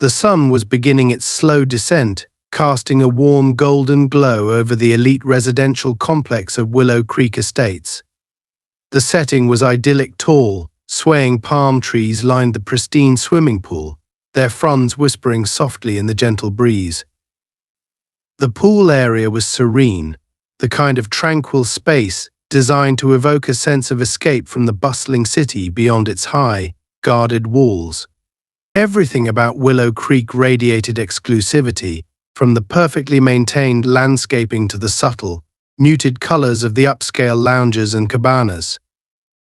The sun was beginning its slow descent, casting a warm golden glow over the elite residential complex of Willow Creek Estates. The setting was idyllic. Tall, swaying palm trees lined the pristine swimming pool, their fronds whispering softly in the gentle breeze. The pool area was serene, the kind of tranquil space designed to evoke a sense of escape from the bustling city beyond its high, guarded walls. Everything about Willow Creek radiated exclusivity, from the perfectly maintained landscaping to the subtle, muted colors of the upscale lounges and cabanas.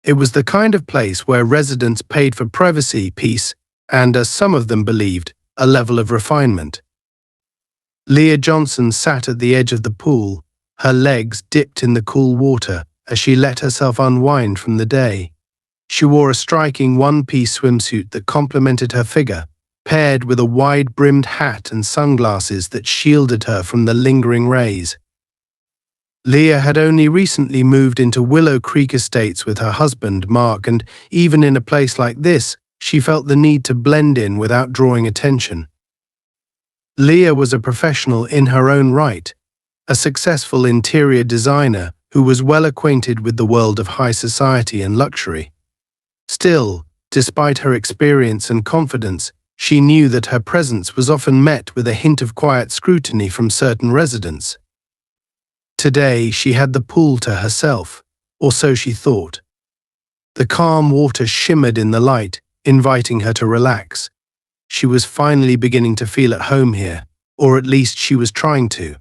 It was the kind of place where residents paid for privacy, peace, and, as some of them believed, a level of refinement. Leah Johnson sat at the edge of the pool, her legs dipped in the cool water as she let herself unwind from the day. She wore a striking one-piece swimsuit that complemented her figure, paired with a wide-brimmed hat and sunglasses that shielded her from the lingering rays. Leah had only recently moved into Willow Creek Estates with her husband, Mark, and even in a place like this, she felt the need to blend in without drawing attention. Leah was a professional in her own right, a successful interior designer who was well acquainted with the world of high society and luxury. Still, despite her experience and confidence, she knew that her presence was often met with a hint of quiet scrutiny from certain residents. Today, she had the pool to herself, or so she thought. The calm water shimmered in the light, inviting her to relax. She was finally beginning to feel at home here, or at least she was trying to.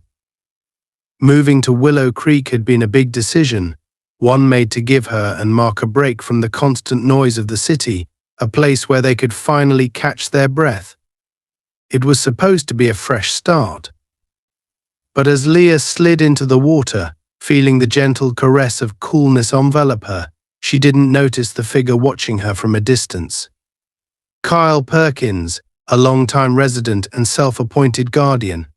Moving to Willow Creek had been a big decision, one made to give her and Mark a break from the constant noise of the city, a place where they could finally catch their breath. It was supposed to be a fresh start. But as Leah slid into the water, feeling the gentle caress of coolness envelop her, she didn't notice the figure watching her from a distance. Kyle Perkins, a longtime resident and self-appointed guardian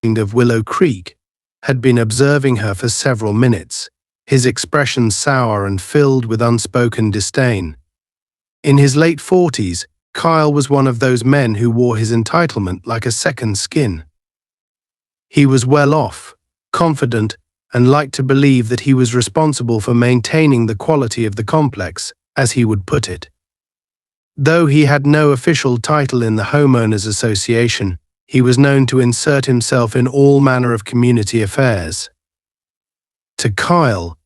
of Willow Creek, had been observing her for several minutes, his expression sour and filled with unspoken disdain. In his late 40s, Kyle was one of those men who wore his entitlement like a second skin. He was well off, confident, and liked to believe that he was responsible for maintaining the quality of the complex, as he would put it. Though he had no official title in the Homeowners Association, he was known to insert himself in all manner of community affairs. To Kyle,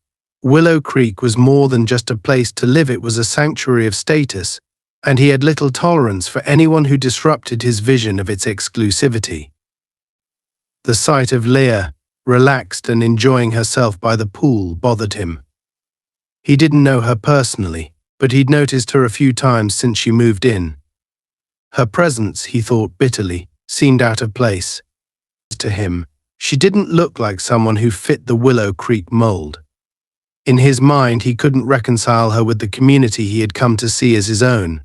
Willow Creek was more than just a place to live. It was a sanctuary of status, and he had little tolerance for anyone who disrupted his vision of its exclusivity. The sight of Leah, relaxed and enjoying herself by the pool, bothered him. He didn't know her personally, but he'd noticed her a few times since she moved in. Her presence, he thought bitterly, seemed out of place. To him, she didn't look like someone who fit the Willow Creek mold. In his mind, he couldn't reconcile her with the community he had come to see as his own.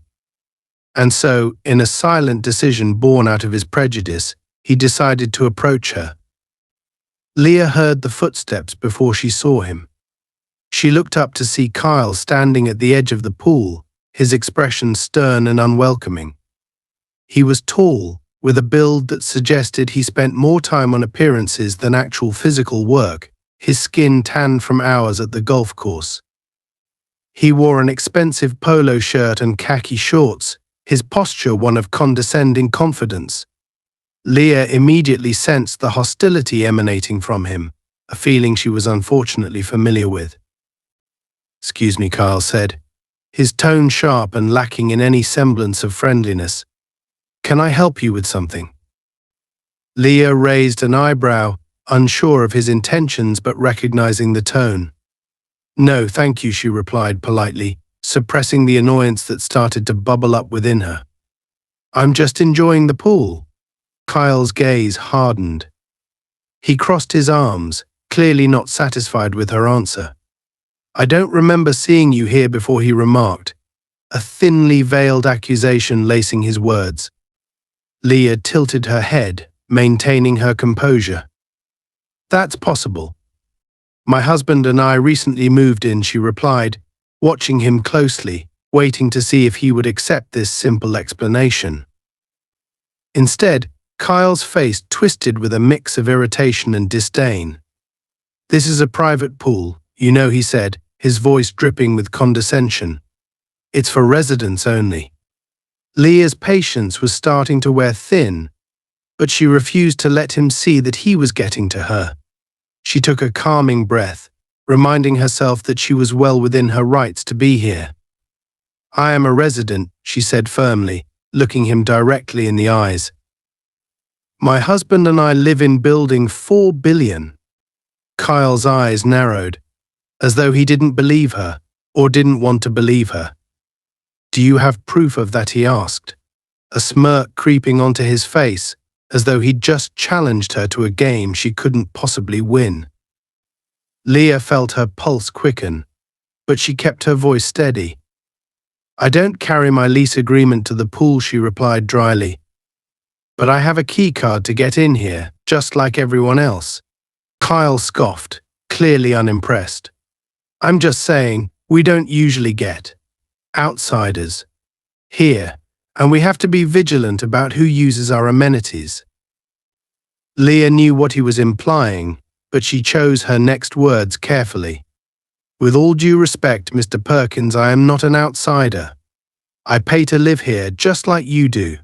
And so, in a silent decision born out of his prejudice, he decided to approach her. Leah heard the footsteps before she saw him. She looked up to see Kyle standing at the edge of the pool, his expression stern and unwelcoming. He was tall, with a build that suggested he spent more time on appearances than actual physical work, his skin tanned from hours at the golf course. He wore an expensive polo shirt and khaki shorts, his posture one of condescending confidence. Leah immediately sensed the hostility emanating from him, a feeling she was unfortunately familiar with. "Excuse me," Kyle said, his tone sharp and lacking in any semblance of friendliness. "Can I help you with something?" Leah raised an eyebrow, unsure of his intentions but recognizing the tone. "No, thank you," she replied politely, suppressing the annoyance that started to bubble up within her. "I'm just enjoying the pool." Kyle's gaze hardened. He crossed his arms, clearly not satisfied with her answer. "I don't remember seeing you here before," he remarked, a thinly veiled accusation lacing his words. Leah tilted her head, maintaining her composure. "That's possible. My husband and I recently moved in," she replied, watching him closely, waiting to see if he would accept this simple explanation. Instead, Kyle's face twisted with a mix of irritation and disdain. "This is a private pool, you know," he said, his voice dripping with condescension. "It's for residents only." Leah's patience was starting to wear thin, but she refused to let him see that he was getting to her. She took a calming breath, reminding herself that she was well within her rights to be here. "I am a resident," she said firmly, looking him directly in the eyes. "My husband and I live in building 4 billion. Kyle's eyes narrowed, as though he didn't believe her, or didn't want to believe her. "Do you have proof of that?" he asked, a smirk creeping onto his face, as though he'd just challenged her to a game she couldn't possibly win. Leah felt her pulse quicken, but she kept her voice steady. "I don't carry my lease agreement to the pool," she replied dryly. "But I have a key card to get in here, just like everyone else." Kyle scoffed, clearly unimpressed. "I'm just saying, we don't usually get outsiders here, and we have to be vigilant about who uses our amenities." Leah knew what he was implying, but she chose her next words carefully. "With all due respect, Mr. Perkins, I am not an outsider. I pay to live here just like you do."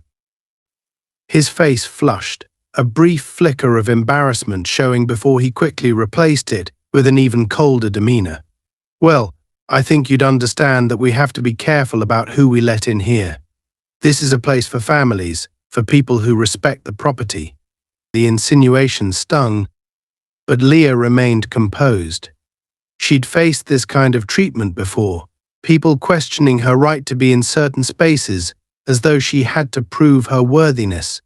His face flushed, a brief flicker of embarrassment showing before he quickly replaced it with an even colder demeanor. "Well, I think you'd understand that we have to be careful about who we let in here. This is a place for families, for people who respect the property." The insinuation stung, but Leah remained composed. She'd faced this kind of treatment before, people questioning her right to be in certain spaces as though she had to prove her worthiness.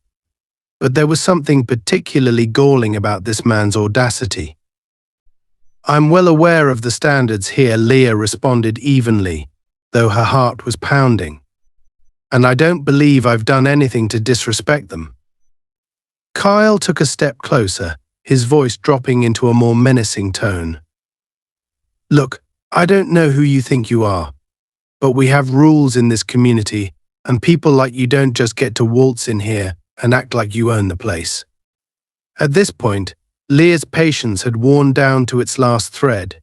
But there was something particularly galling about this man's audacity. "I'm well aware of the standards here," Leah responded evenly, though her heart was pounding. "And I don't believe I've done anything to disrespect them." Kyle took a step closer, his voice dropping into a more menacing tone. "Look, I don't know who you think you are, but we have rules in this community, and people like you don't just get to waltz in here and act like you own the place." At this point, Leah's patience had worn down to its last thread.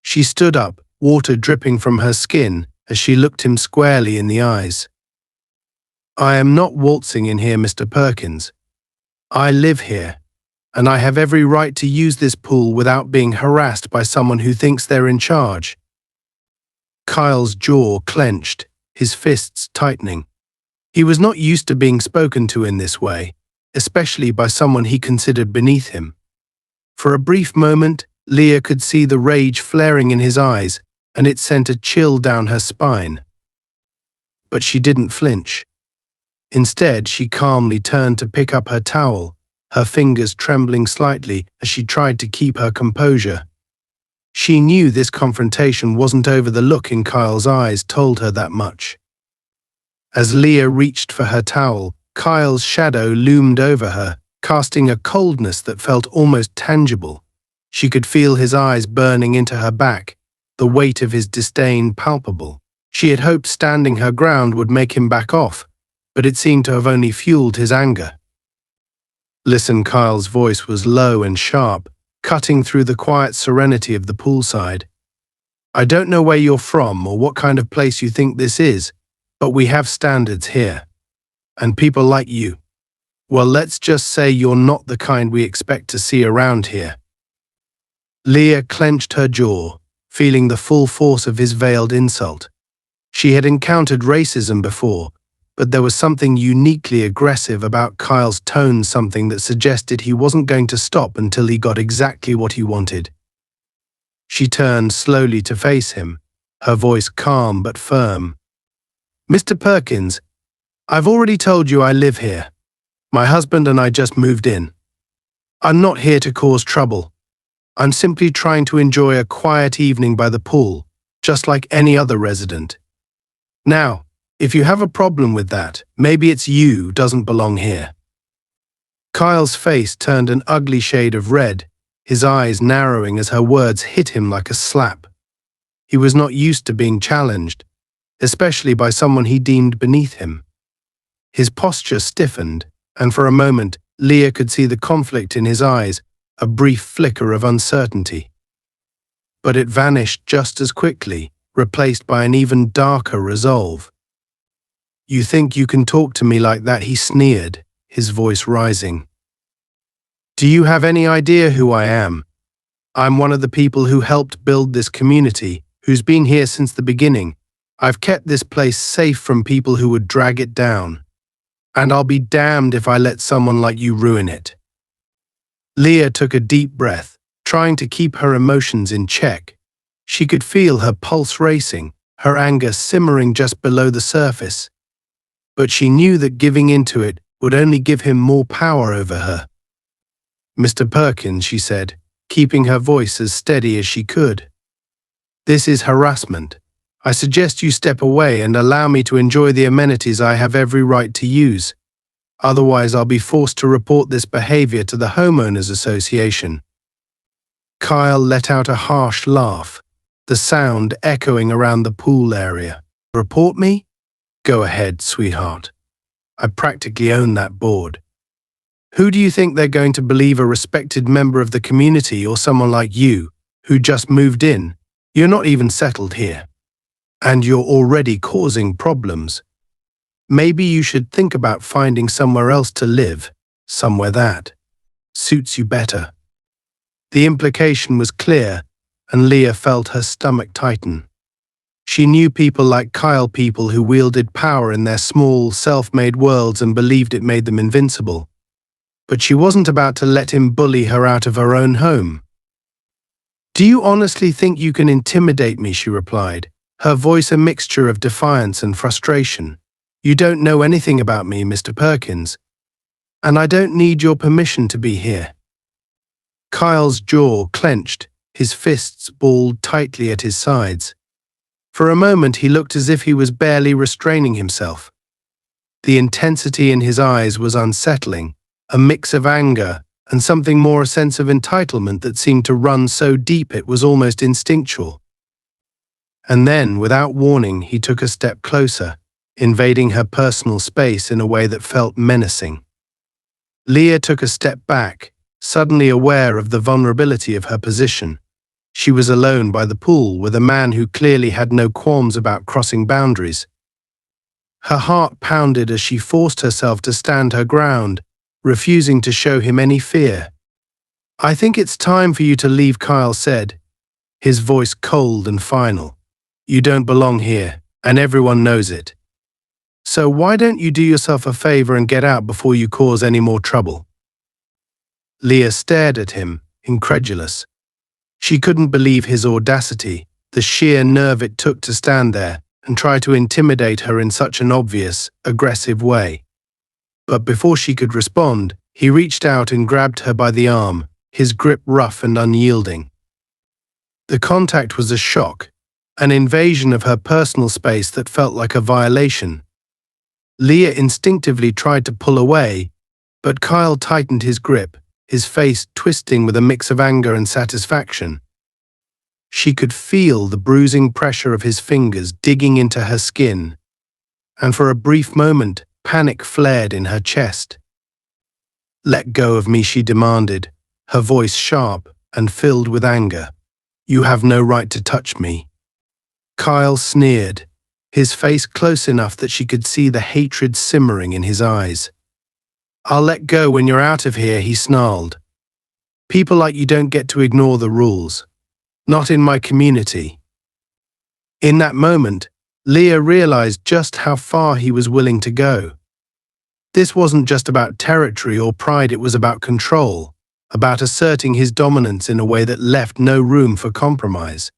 She stood up, water dripping from her skin as she looked him squarely in the eyes. "I am not waltzing in here, Mr. Perkins. I live here, and I have every right to use this pool without being harassed by someone who thinks they're in charge." Kyle's jaw clenched, his fists tightening. He was not used to being spoken to in this way, especially by someone he considered beneath him. For a brief moment, Leah could see the rage flaring in his eyes, and it sent a chill down her spine. But she didn't flinch. Instead, she calmly turned to pick up her towel, her fingers trembling slightly as she tried to keep her composure. She knew this confrontation wasn't over. The look in Kyle's eyes told her that much. As Leah reached for her towel, Kyle's shadow loomed over her, casting a coldness that felt almost tangible. She could feel his eyes burning into her back, the weight of his disdain palpable. She had hoped standing her ground would make him back off, but it seemed to have only fueled his anger. "Listen," Kyle's voice was low and sharp, cutting through the quiet serenity of the poolside. "I don't know where you're from or what kind of place you think this is, but we have standards here. And people like you, well, let's just say you're not the kind we expect to see around here." Leah clenched her jaw, feeling the full force of his veiled insult. She had encountered racism before, but there was something uniquely aggressive about Kyle's tone, something that suggested he wasn't going to stop until he got exactly what he wanted. She turned slowly to face him, her voice calm but firm. "Mr. Perkins, I've already told you I live here. My husband and I just moved in. I'm not here to cause trouble. I'm simply trying to enjoy a quiet evening by the pool, just like any other resident. Now, if you have a problem with that, maybe it's you who doesn't belong here." Kyle's face turned an ugly shade of red, his eyes narrowing as her words hit him like a slap. He was not used to being challenged, especially by someone he deemed beneath him. His posture stiffened, And for a moment, Leah could see the conflict in his eyes, a brief flicker of uncertainty. But it vanished just as quickly, replaced by an even darker resolve. "You think you can talk to me like that?" he sneered, his voice rising. "Do you have any idea who I am? I'm one of the people who helped build this community, who's been here since the beginning. I've kept this place safe from people who would drag it down. And I'll be damned if I let someone like you ruin it." Leah took a deep breath, trying to keep her emotions in check. She could feel her pulse racing, her anger simmering just below the surface. But she knew that giving into it would only give him more power over her. "Mr. Perkins," she said, keeping her voice as steady as she could. "This is harassment. I suggest you step away and allow me to enjoy the amenities I have every right to use. Otherwise, I'll be forced to report this behavior to the Homeowners Association." Kyle let out a harsh laugh, the sound echoing around the pool area. "Report me? Go ahead, sweetheart. I practically own that board. Who do you think they're going to believe, a respected member of the community or someone like you, who just moved in? You're not even settled here. And you're already causing problems. Maybe you should think about finding somewhere else to live, somewhere that suits you better." The implication was clear, and Leah felt her stomach tighten. She knew people like Kyle, people who wielded power in their small, self-made worlds and believed it made them invincible. But she wasn't about to let him bully her out of her own home. "Do you honestly think you can intimidate me?" she replied, her voice a mixture of defiance and frustration. "You don't know anything about me, Mr. Perkins, and I don't need your permission to be here." Kyle's jaw clenched, his fists balled tightly at his sides. For a moment he looked as if he was barely restraining himself. The intensity in his eyes was unsettling, a mix of anger and something more, a sense of entitlement that seemed to run so deep it was almost instinctual. And then, without warning, he took a step closer, invading her personal space in a way that felt menacing. Leah took a step back, suddenly aware of the vulnerability of her position. She was alone by the pool with a man who clearly had no qualms about crossing boundaries. Her heart pounded as she forced herself to stand her ground, refusing to show him any fear. "I think it's time for you to leave," Kyle said, his voice cold and final. "You don't belong here, and everyone knows it. So why don't you do yourself a favor and get out before you cause any more trouble?" Leah stared at him, incredulous. She couldn't believe his audacity, the sheer nerve it took to stand there and try to intimidate her in such an obvious, aggressive way. But before she could respond, he reached out and grabbed her by the arm, his grip rough and unyielding. The contact was a shock, an invasion of her personal space that felt like a violation. Leah instinctively tried to pull away, but Kyle tightened his grip, his face twisting with a mix of anger and satisfaction. She could feel the bruising pressure of his fingers digging into her skin, and for a brief moment, panic flared in her chest. "Let go of me," she demanded, her voice sharp and filled with anger. "You have no right to touch me." Kyle sneered, his face close enough that she could see the hatred simmering in his eyes. "I'll let go when you're out of here," he snarled. "People like you don't get to ignore the rules. Not in my community." In that moment, Leah realized just how far he was willing to go. This wasn't just about territory or pride, it was about control, about asserting his dominance in a way that left no room for compromise.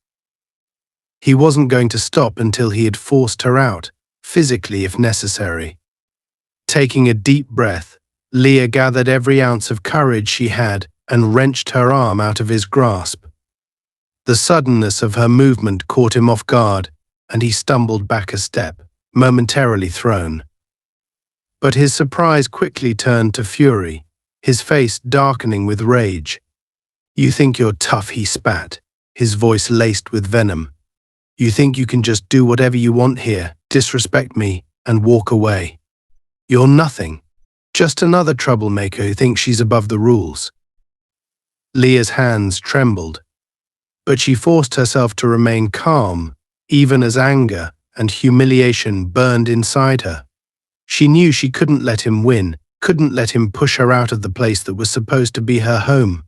He wasn't going to stop until he had forced her out, physically if necessary. Taking a deep breath, Leah gathered every ounce of courage she had and wrenched her arm out of his grasp. The suddenness of her movement caught him off guard, and he stumbled back a step, momentarily thrown. But his surprise quickly turned to fury, his face darkening with rage. "You think you're tough," he spat, his voice laced with venom. "You think you can just do whatever you want here, disrespect me, and walk away. You're nothing. Just another troublemaker who thinks she's above the rules. Leah's hands trembled, but she forced herself to remain calm, even as anger and humiliation burned inside her. She knew she couldn't let him win, couldn't let him push her out of the place that was supposed to be her home.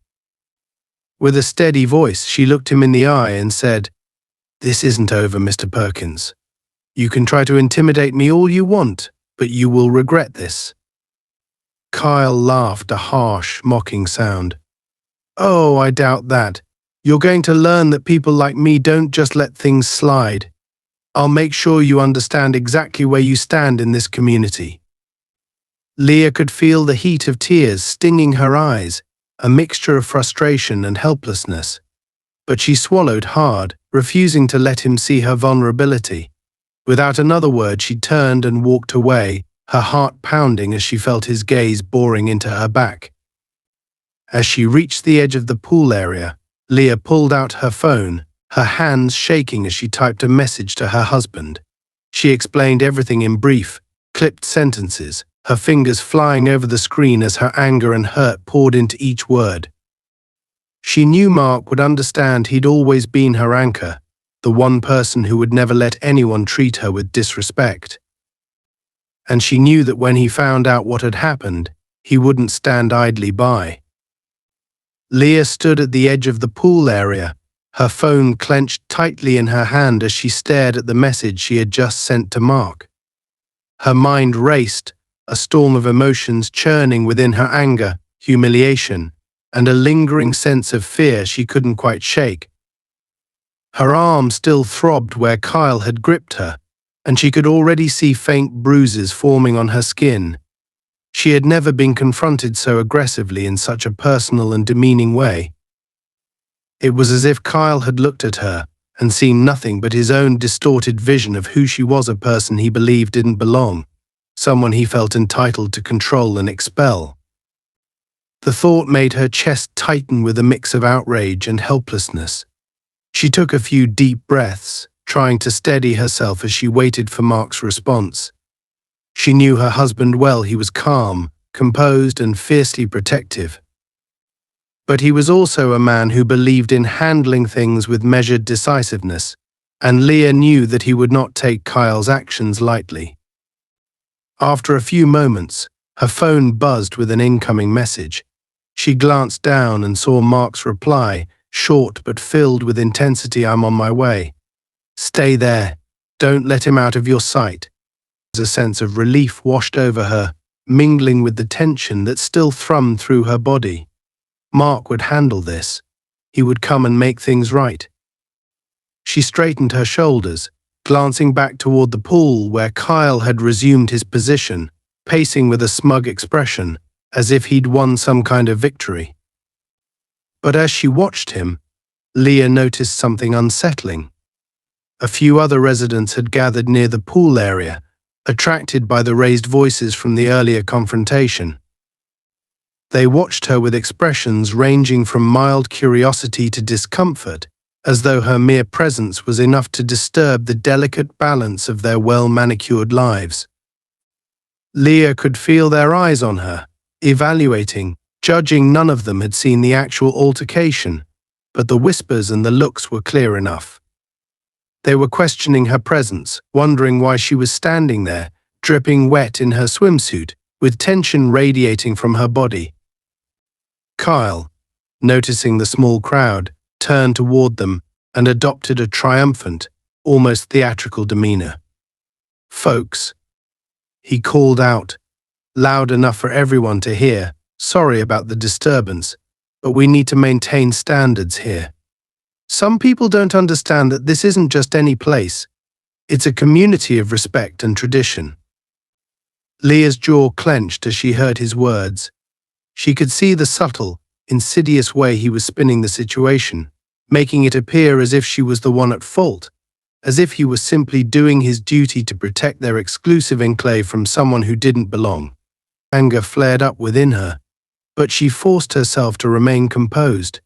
With a steady voice, she looked him in the eye and said, "This isn't over, Mr. Perkins. You can try to intimidate me all you want, but you will regret this." Kyle laughed, a harsh, mocking sound. "Oh, I doubt that. You're going to learn that people like me don't just let things slide. I'll make sure you understand exactly where you stand in this community." Leah could feel the heat of tears stinging her eyes, a mixture of frustration and helplessness. But she swallowed hard, refusing to let him see her vulnerability. Without another word, she turned and walked away, her heart pounding as she felt his gaze boring into her back. As she reached the edge of the pool area, Leah pulled out her phone, her hands shaking as she typed a message to her husband. She explained everything in brief, clipped sentences, her fingers flying over the screen as her anger and hurt poured into each word. She knew Mark would understand. He'd always been her anchor, the one person who would never let anyone treat her with disrespect. And she knew that when he found out what had happened, he wouldn't stand idly by. Leah stood at the edge of the pool area, her phone clenched tightly in her hand as she stared at the message she had just sent to Mark. Her mind raced, a storm of emotions churning within her: anger, humiliation, and a lingering sense of fear she couldn't quite shake. Her arm still throbbed where Kyle had gripped her, and she could already see faint bruises forming on her skin. She had never been confronted so aggressively in such a personal and demeaning way. It was as if Kyle had looked at her and seen nothing but his own distorted vision of who she was, a person he believed didn't belong, someone he felt entitled to control and expel. The thought made her chest tighten with a mix of outrage and helplessness. She took a few deep breaths, trying to steady herself as she waited for Mark's response. She knew her husband well. He was calm, composed, and fiercely protective. But he was also a man who believed in handling things with measured decisiveness, and Leah knew that he would not take Kyle's actions lightly. After a few moments, her phone buzzed with an incoming message. She glanced down and saw Mark's reply, short but filled with intensity. "I'm on my way. Stay there. Don't let him out of your sight." A sense of relief washed over her, mingling with the tension that still thrummed through her body. Mark would handle this. He would come and make things right. She straightened her shoulders, glancing back toward the pool where Kyle had resumed his position, pacing with a smug expression, as if he'd won some kind of victory. But as she watched him, Leah noticed something unsettling. A few other residents had gathered near the pool area, attracted by the raised voices from the earlier confrontation. They watched her with expressions ranging from mild curiosity to discomfort, as though her mere presence was enough to disturb the delicate balance of their well-manicured lives. Leah could feel their eyes on her, evaluating, judging. None of them had seen the actual altercation, but the whispers and the looks were clear enough. They were questioning her presence, wondering why she was standing there, dripping wet in her swimsuit, with tension radiating from her body. Kyle, noticing the small crowd, turned toward them and adopted a triumphant, almost theatrical demeanor. "Folks," he called out, loud enough for everyone to hear, "sorry about the disturbance, but we need to maintain standards here. Some people don't understand that this isn't just any place. It's a community of respect and tradition." Leah's jaw clenched as she heard his words. She could see the subtle, insidious way he was spinning the situation, making it appear as if she was the one at fault, as if he was simply doing his duty to protect their exclusive enclave from someone who didn't belong. Anger flared up within her, but she forced herself to remain composed.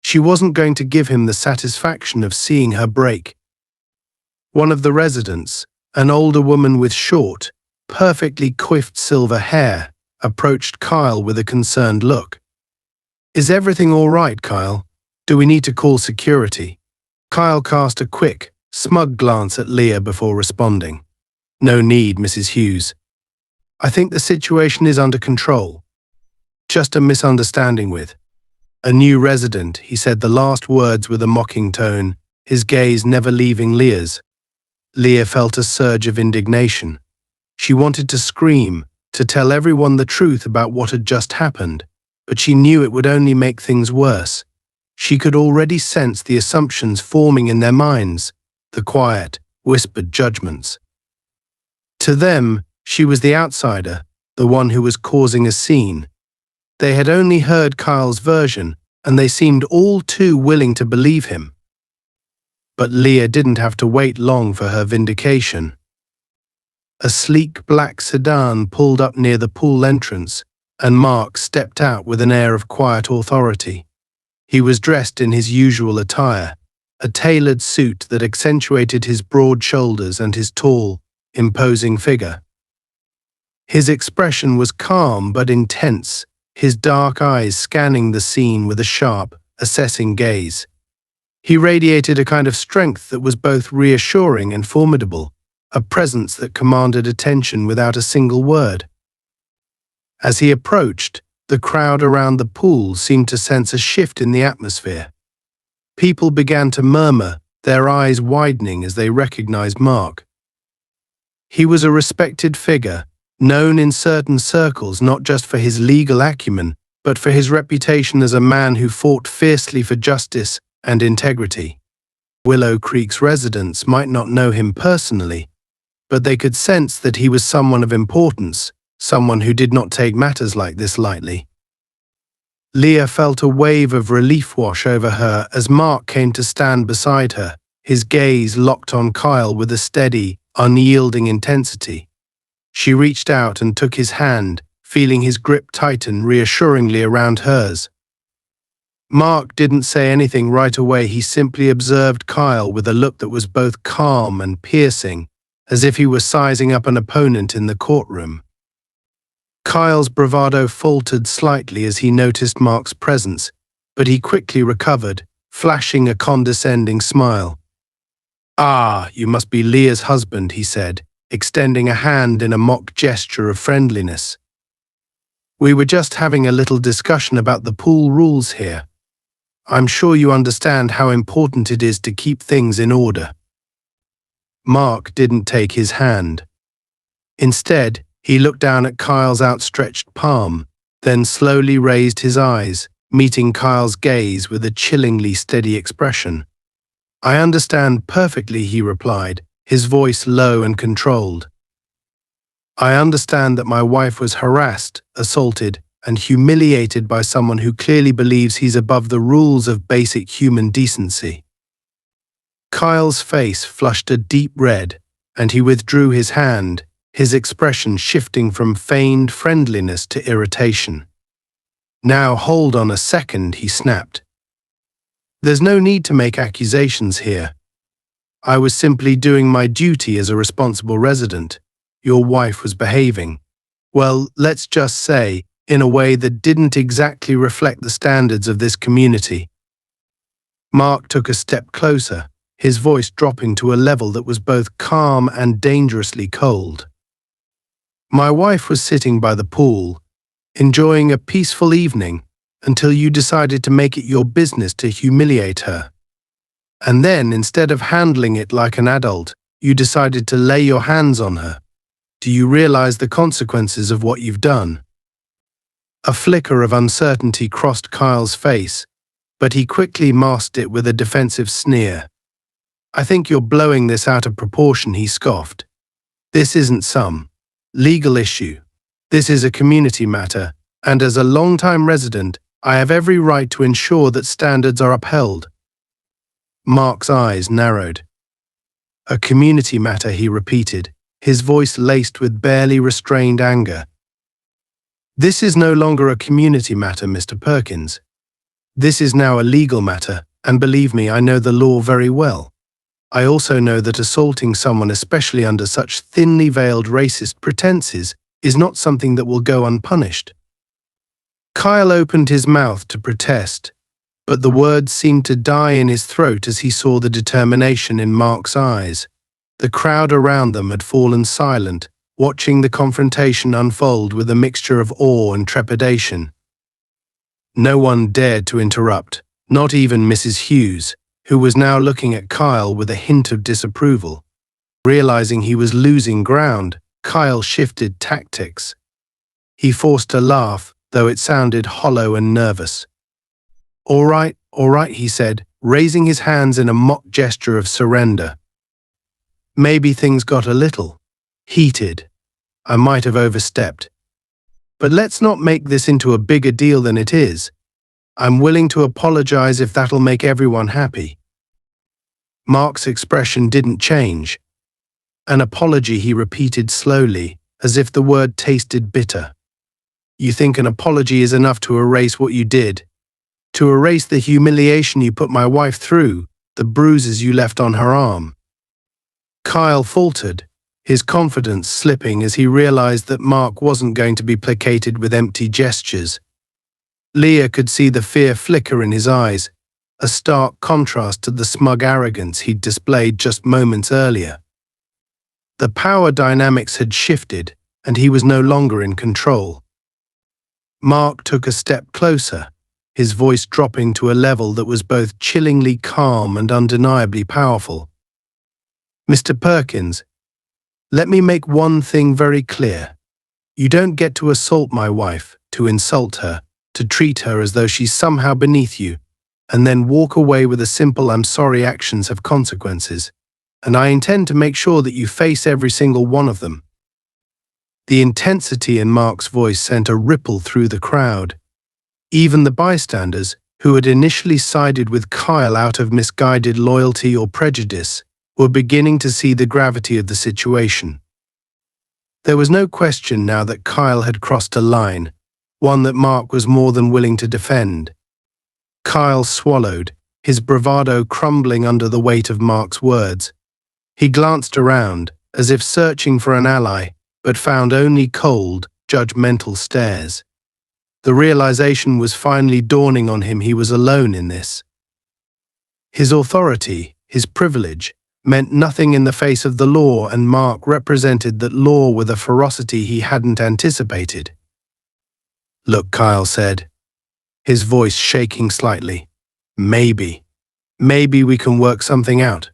She wasn't going to give him the satisfaction of seeing her break. One of the residents, an older woman with short, perfectly coiffed silver hair, approached Kyle with a concerned look. "Is everything all right, Kyle? Do we need to call security?" Kyle cast a quick, smug glance at Leah before responding. "No need, Mrs. Hughes. I think the situation is under control. Just a misunderstanding with a new resident," he said the last words with a mocking tone, his gaze never leaving Leah's. Leah felt a surge of indignation. She wanted to scream, to tell everyone the truth about what had just happened, but she knew it would only make things worse. She could already sense the assumptions forming in their minds, the quiet, whispered judgments. To them, she was the outsider, the one who was causing a scene. They had only heard Kyle's version, and they seemed all too willing to believe him. But Leah didn't have to wait long for her vindication. A sleek black sedan pulled up near the pool entrance, and Mark stepped out with an air of quiet authority. He was dressed in his usual attire, a tailored suit that accentuated his broad shoulders and his tall, imposing figure. His expression was calm but intense, his dark eyes scanning the scene with a sharp, assessing gaze. He radiated a kind of strength that was both reassuring and formidable, a presence that commanded attention without a single word. As he approached, the crowd around the pool seemed to sense a shift in the atmosphere. People began to murmur, their eyes widening as they recognized Mark. He was a respected figure, known in certain circles not just for his legal acumen, but for his reputation as a man who fought fiercely for justice and integrity. Willow Creek's residents might not know him personally, but they could sense that he was someone of importance, someone who did not take matters like this lightly. Leah felt a wave of relief wash over her as Mark came to stand beside her, his gaze locked on Kyle with a steady, unyielding intensity. She reached out and took his hand, feeling his grip tighten reassuringly around hers. Mark didn't say anything right away. He simply observed Kyle with a look that was both calm and piercing, as if he were sizing up an opponent in the courtroom. Kyle's bravado faltered slightly as he noticed Mark's presence, but he quickly recovered, flashing a condescending smile. "Ah, you must be Leah's husband," he said, extending a hand in a mock gesture of friendliness. "We were just having a little discussion about the pool rules here. I'm sure you understand how important it is to keep things in order." Mark didn't take his hand. Instead, he looked down at Kyle's outstretched palm, then slowly raised his eyes, meeting Kyle's gaze with a chillingly steady expression. "I understand perfectly," he replied, his voice low and controlled. "I understand that my wife was harassed, assaulted, and humiliated by someone who clearly believes he's above the rules of basic human decency." Kyle's face flushed a deep red, and he withdrew his hand, his expression shifting from feigned friendliness to irritation. "Now hold on a second," he snapped. "There's no need to make accusations here. I was simply doing my duty as a responsible resident. Your wife was behaving, well, let's just say, in a way that didn't exactly reflect the standards of this community." Mark took a step closer, his voice dropping to a level that was both calm and dangerously cold. "My wife was sitting by the pool, enjoying a peaceful evening, until you decided to make it your business to humiliate her. And then, instead of handling it like an adult, you decided to lay your hands on her. Do you realize the consequences of what you've done?" A flicker of uncertainty crossed Kyle's face, but he quickly masked it with a defensive sneer. "I think you're blowing this out of proportion," he scoffed. "This isn't some legal issue. This is a community matter, and as a long-time resident, I have every right to ensure that standards are upheld." Mark's eyes narrowed. "A community matter," he repeated, his voice laced with barely restrained anger. "This is no longer a community matter, Mr. Perkins. This is now a legal matter, and believe me, I know the law very well. I also know that assaulting someone, especially under such thinly veiled racist pretenses, is not something that will go unpunished. Kyle opened his mouth to protest, but the words seemed to die in his throat as he saw the determination in Mark's eyes. The crowd around them had fallen silent, watching the confrontation unfold with a mixture of awe and trepidation. No one dared to interrupt, not even Mrs. Hughes, who was now looking at Kyle with a hint of disapproval. Realizing he was losing ground, Kyle shifted tactics. He forced a laugh, though it sounded hollow and nervous. All right, he said, raising his hands in a mock gesture of surrender. Maybe things got a little heated. I might have overstepped. But let's not make this into a bigger deal than it is. I'm willing to apologize if that'll make everyone happy. Mark's expression didn't change. An apology, he repeated slowly, as if the word tasted bitter. You think an apology is enough to erase what you did? To erase the humiliation you put my wife through, the bruises you left on her arm? Kyle faltered, his confidence slipping as he realized that Mark wasn't going to be placated with empty gestures. Leah could see the fear flicker in his eyes, a stark contrast to the smug arrogance he'd displayed just moments earlier. The power dynamics had shifted, and he was no longer in control. Mark took a step closer, his voice dropping to a level that was both chillingly calm and undeniably powerful. Mr. Perkins, let me make one thing very clear. You don't get to assault my wife, to insult her, to treat her as though she's somehow beneath you, and then walk away with a simple "I'm sorry" actions have consequences, and I intend to make sure that you face every single one of them. The intensity in Mark's voice sent a ripple through the crowd. Even the bystanders, who had initially sided with Kyle out of misguided loyalty or prejudice, were beginning to see the gravity of the situation. There was no question now that Kyle had crossed a line, one that Mark was more than willing to defend. Kyle swallowed, his bravado crumbling under the weight of Mark's words. He glanced around, as if searching for an ally, but found only cold, judgmental stares. The realization was finally dawning on him he was alone in this. His authority, his privilege, meant nothing in the face of the law, and Mark represented that law with a ferocity he hadn't anticipated. Look, Kyle said, his voice shaking slightly. Maybe we can work something out.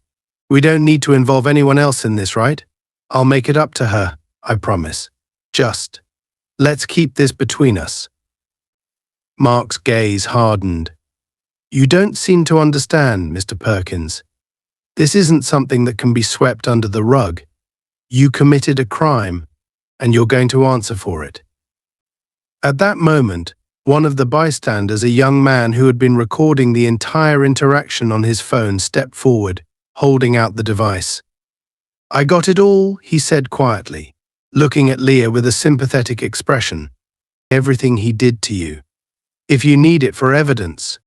We don't need to involve anyone else in this, right? I'll make it up to her, I promise. Just, let's keep this between us. Mark's gaze hardened. You don't seem to understand, Mr. Perkins. This isn't something that can be swept under the rug. You committed a crime, and you're going to answer for it. At that moment, one of the bystanders, a young man who had been recording the entire interaction on his phone, stepped forward, holding out the device. I got it all, he said quietly, looking at Leah with a sympathetic expression. Everything he did to you. If you need it for evidence.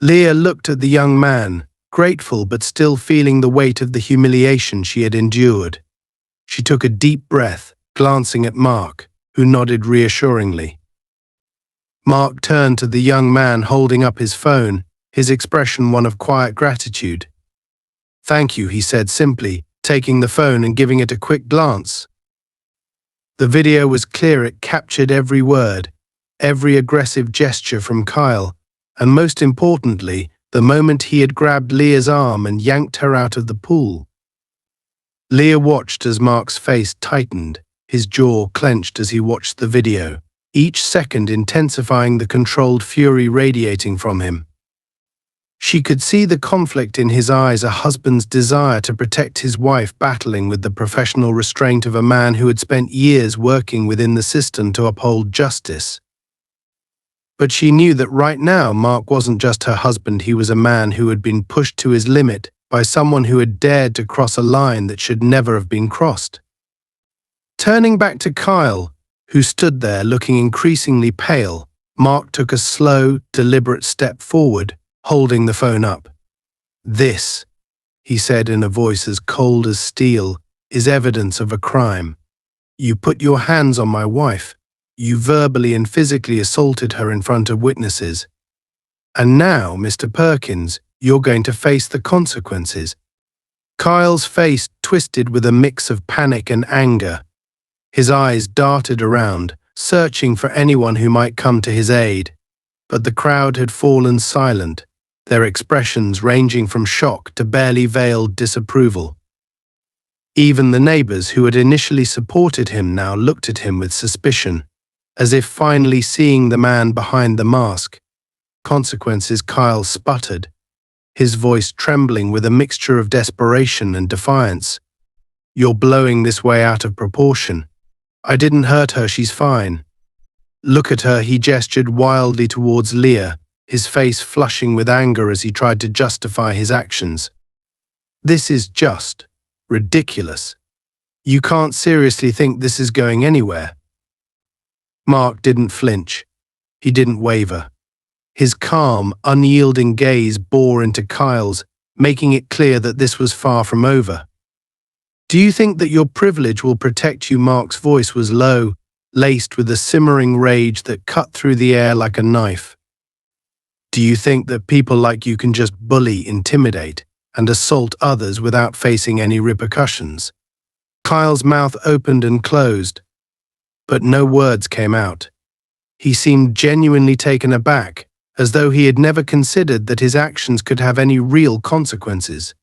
Leah looked at the young man, grateful but still feeling the weight of the humiliation she had endured. She took a deep breath, glancing at Mark, who nodded reassuringly. Mark turned to the young man holding up his phone, his expression one of quiet gratitude. Thank you, he said simply, taking the phone and giving it a quick glance. The video was clear. It captured every word, every aggressive gesture from Kyle, and most importantly, the moment he had grabbed Leah's arm and yanked her out of the pool. Leah watched as Mark's face tightened, his jaw clenched as he watched the video, each second intensifying the controlled fury radiating from him. She could see the conflict in his eyes, a husband's desire to protect his wife battling with the professional restraint of a man who had spent years working within the system to uphold justice. But she knew that right now Mark wasn't just her husband, he was a man who had been pushed to his limit by someone who had dared to cross a line that should never have been crossed. Turning back to Kyle, who stood there looking increasingly pale, Mark took a slow, deliberate step forward, holding the phone up. This, he said in a voice as cold as steel, is evidence of a crime. You put your hands on my wife. You verbally and physically assaulted her in front of witnesses. And now, Mr. Perkins, you're going to face the consequences. Kyle's face twisted with a mix of panic and anger. His eyes darted around, searching for anyone who might come to his aid. But the crowd had fallen silent, their expressions ranging from shock to barely veiled disapproval. Even the neighbors who had initially supported him now looked at him with suspicion, as if finally seeing the man behind the mask. Consequences, Kyle sputtered, his voice trembling with a mixture of desperation and defiance. You're blowing this way out of proportion. I didn't hurt her, she's fine. Look at her, he gestured wildly towards Leah, his face flushing with anger as he tried to justify his actions. This is just ridiculous. You can't seriously think this is going anywhere. Mark didn't flinch. He didn't waver. His calm, unyielding gaze bore into Kyle's, making it clear that this was far from over. Do you think that your privilege will protect you? Mark's voice was low, laced with a simmering rage that cut through the air like a knife. Do you think that people like you can just bully, intimidate, and assault others without facing any repercussions? Kyle's mouth opened and closed, but no words came out. He seemed genuinely taken aback, as though he had never considered that his actions could have any real consequences.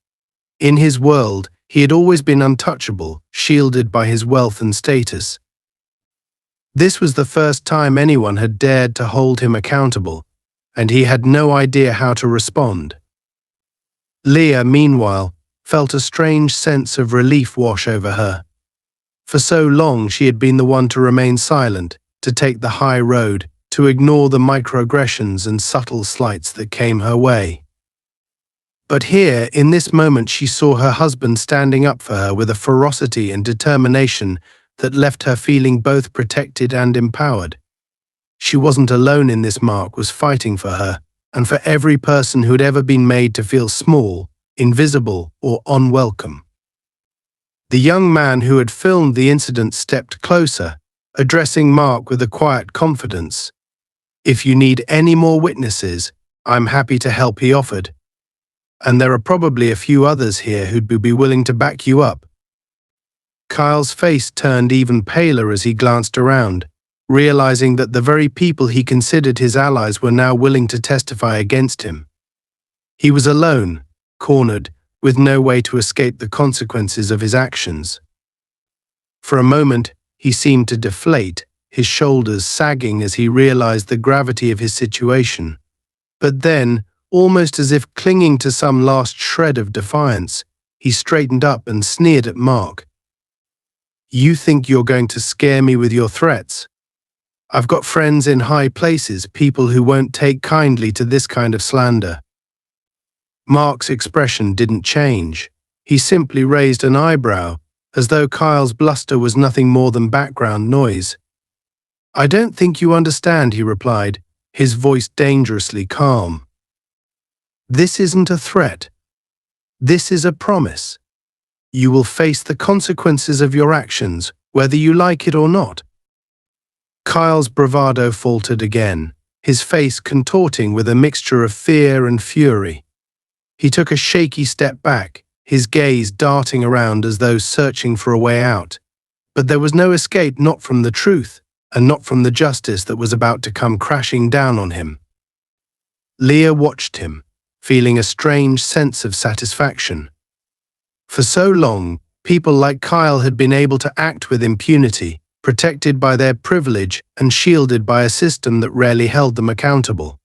In his world, he had always been untouchable, shielded by his wealth and status. This was the first time anyone had dared to hold him accountable, and he had no idea how to respond. Leah, meanwhile, felt a strange sense of relief wash over her. For so long she had been the one to remain silent, to take the high road, to ignore the microaggressions and subtle slights that came her way. But here, in this moment, she saw her husband standing up for her with a ferocity and determination that left her feeling both protected and empowered. She wasn't alone in this. Mark was fighting for her, and for every person who'd ever been made to feel small, invisible, or unwelcome. The young man who had filmed the incident stepped closer, addressing Mark with a quiet confidence. If you need any more witnesses, I'm happy to help, he offered. And there are probably a few others here who'd be willing to back you up. Kyle's face turned even paler as he glanced around, realizing that the very people he considered his allies were now willing to testify against him. He was alone, cornered, with no way to escape the consequences of his actions. For a moment, he seemed to deflate, his shoulders sagging as he realized the gravity of his situation. But then, almost as if clinging to some last shred of defiance, he straightened up and sneered at Mark. You think you're going to scare me with your threats? I've got friends in high places, people who won't take kindly to this kind of slander. Mark's expression didn't change. He simply raised an eyebrow, as though Kyle's bluster was nothing more than background noise. I don't think you understand, he replied, his voice dangerously calm. This isn't a threat. This is a promise. You will face the consequences of your actions, whether you like it or not. Kyle's bravado faltered again, his face contorting with a mixture of fear and fury. He took a shaky step back, his gaze darting around as though searching for a way out. But there was no escape, not from the truth, and not from the justice that was about to come crashing down on him. Leah watched him, feeling a strange sense of satisfaction. For so long, people like Kyle had been able to act with impunity, protected by their privilege and shielded by a system that rarely held them accountable.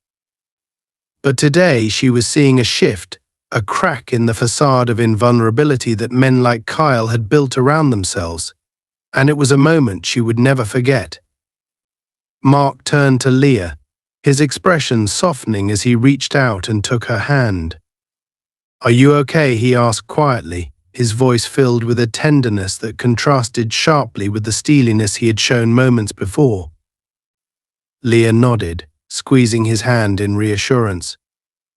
But today she was seeing a shift, a crack in the facade of invulnerability that men like Kyle had built around themselves, and it was a moment she would never forget. Mark turned to Leah, his expression softening as he reached out and took her hand. Are you okay? He asked quietly, his voice filled with a tenderness that contrasted sharply with the steeliness he had shown moments before. Leah nodded, squeezing his hand in reassurance.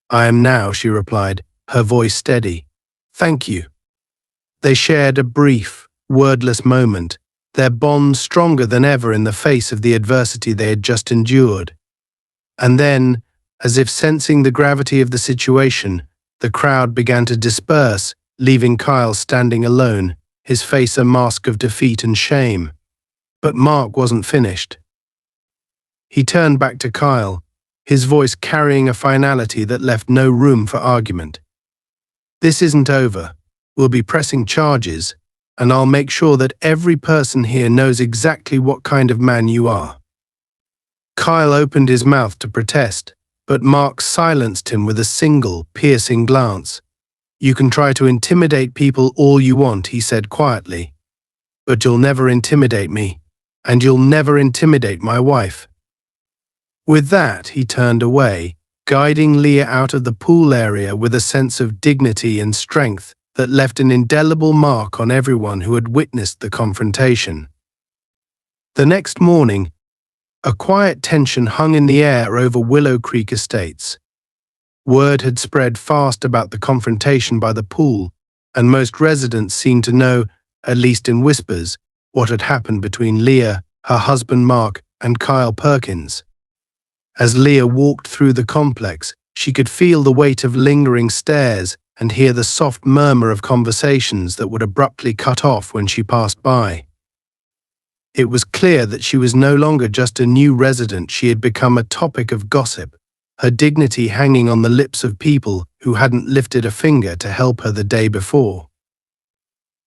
I am now, she replied, her voice steady. Thank you. They shared a brief, wordless moment, their bond stronger than ever in the face of the adversity they had just endured. And then, as if sensing the gravity of the situation, the crowd began to disperse, leaving Kyle standing alone, his face a mask of defeat and shame. But Mark wasn't finished. He turned back to Kyle, his voice carrying a finality that left no room for argument. "This isn't over. We'll be pressing charges, and I'll make sure that every person here knows exactly what kind of man you are." Kyle opened his mouth to protest, but Mark silenced him with a single, piercing glance. "You can try to intimidate people all you want," he said quietly, "but you'll never intimidate me, and you'll never intimidate my wife." With that, he turned away, guiding Leah out of the pool area with a sense of dignity and strength that left an indelible mark on everyone who had witnessed the confrontation. The next morning, a quiet tension hung in the air over Willow Creek Estates. Word had spread fast about the confrontation by the pool, and most residents seemed to know, at least in whispers, what had happened between Leah, her husband Mark, and Kyle Perkins. As Leah walked through the complex, she could feel the weight of lingering stares and hear the soft murmur of conversations that would abruptly cut off when she passed by. It was clear that she was no longer just a new resident, she had become a topic of gossip, her dignity hanging on the lips of people who hadn't lifted a finger to help her the day before.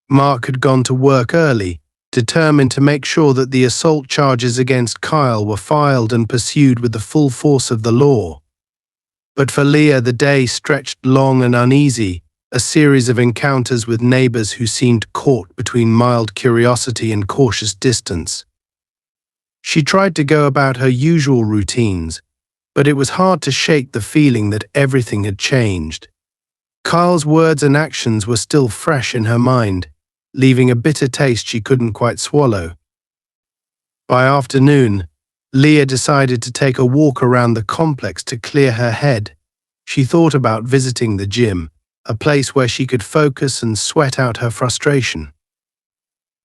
Mark had gone to work early, determined to make sure that the assault charges against Kyle were filed and pursued with the full force of the law. But for Leah, the day stretched long and uneasy, a series of encounters with neighbors who seemed caught between mild curiosity and cautious distance. She tried to go about her usual routines, but it was hard to shake the feeling that everything had changed. Kyle's words and actions were still fresh in her mind, leaving a bitter taste she couldn't quite swallow. By afternoon, Leah decided to take a walk around the complex to clear her head. She thought about visiting the gym, a place where she could focus and sweat out her frustration.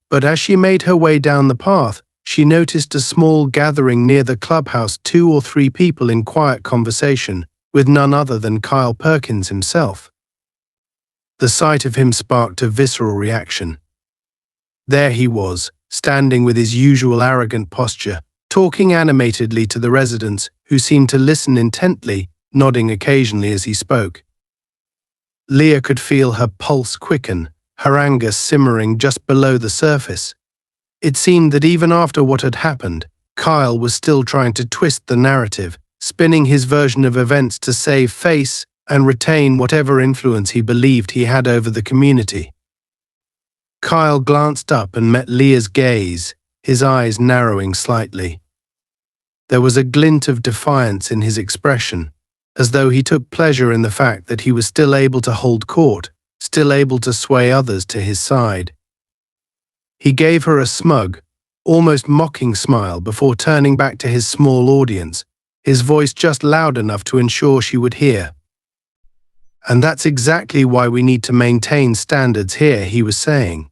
But as she made her way down the path, she noticed a small gathering near the clubhouse, 2 or 3 people in quiet conversation, with none other than Kyle Perkins himself. The sight of him sparked a visceral reaction. There he was, standing with his usual arrogant posture, talking animatedly to the residents, who seemed to listen intently, nodding occasionally as he spoke. Leah could feel her pulse quicken, her anger simmering just below the surface. It seemed that even after what had happened, Kyle was still trying to twist the narrative, spinning his version of events to save face and retain whatever influence he believed he had over the community. Kyle glanced up and met Leah's gaze, his eyes narrowing slightly. There was a glint of defiance in his expression, as though he took pleasure in the fact that he was still able to hold court, still able to sway others to his side. He gave her a smug, almost mocking smile before turning back to his small audience, his voice just loud enough to ensure she would hear. "And that's exactly why we need to maintain standards here," he was saying.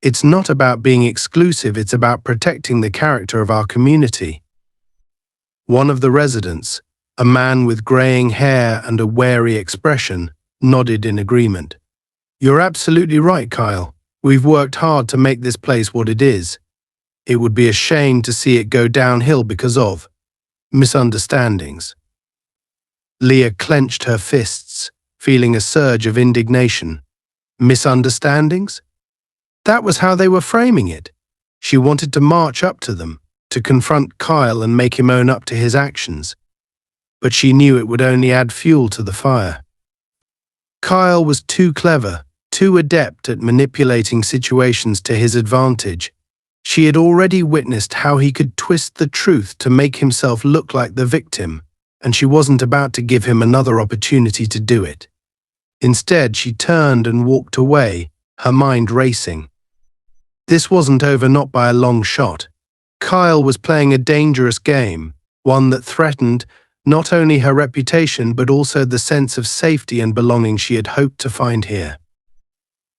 "It's not about being exclusive, it's about protecting the character of our community." One of the residents, a man with graying hair and a wary expression, nodded in agreement. "You're absolutely right, Kyle. We've worked hard to make this place what it is. It would be a shame to see it go downhill because of misunderstandings." Leah clenched her fists, feeling a surge of indignation. Misunderstandings? That was how they were framing it. She wanted to march up to them, to confront Kyle and make him own up to his actions. But she knew it would only add fuel to the fire. Kyle was too clever, too adept at manipulating situations to his advantage. She had already witnessed how he could twist the truth to make himself look like the victim, and she wasn't about to give him another opportunity to do it. Instead, she turned and walked away, her mind racing. This wasn't over, not by a long shot. Kyle was playing a dangerous game, one that threatened not only her reputation but also the sense of safety and belonging she had hoped to find here.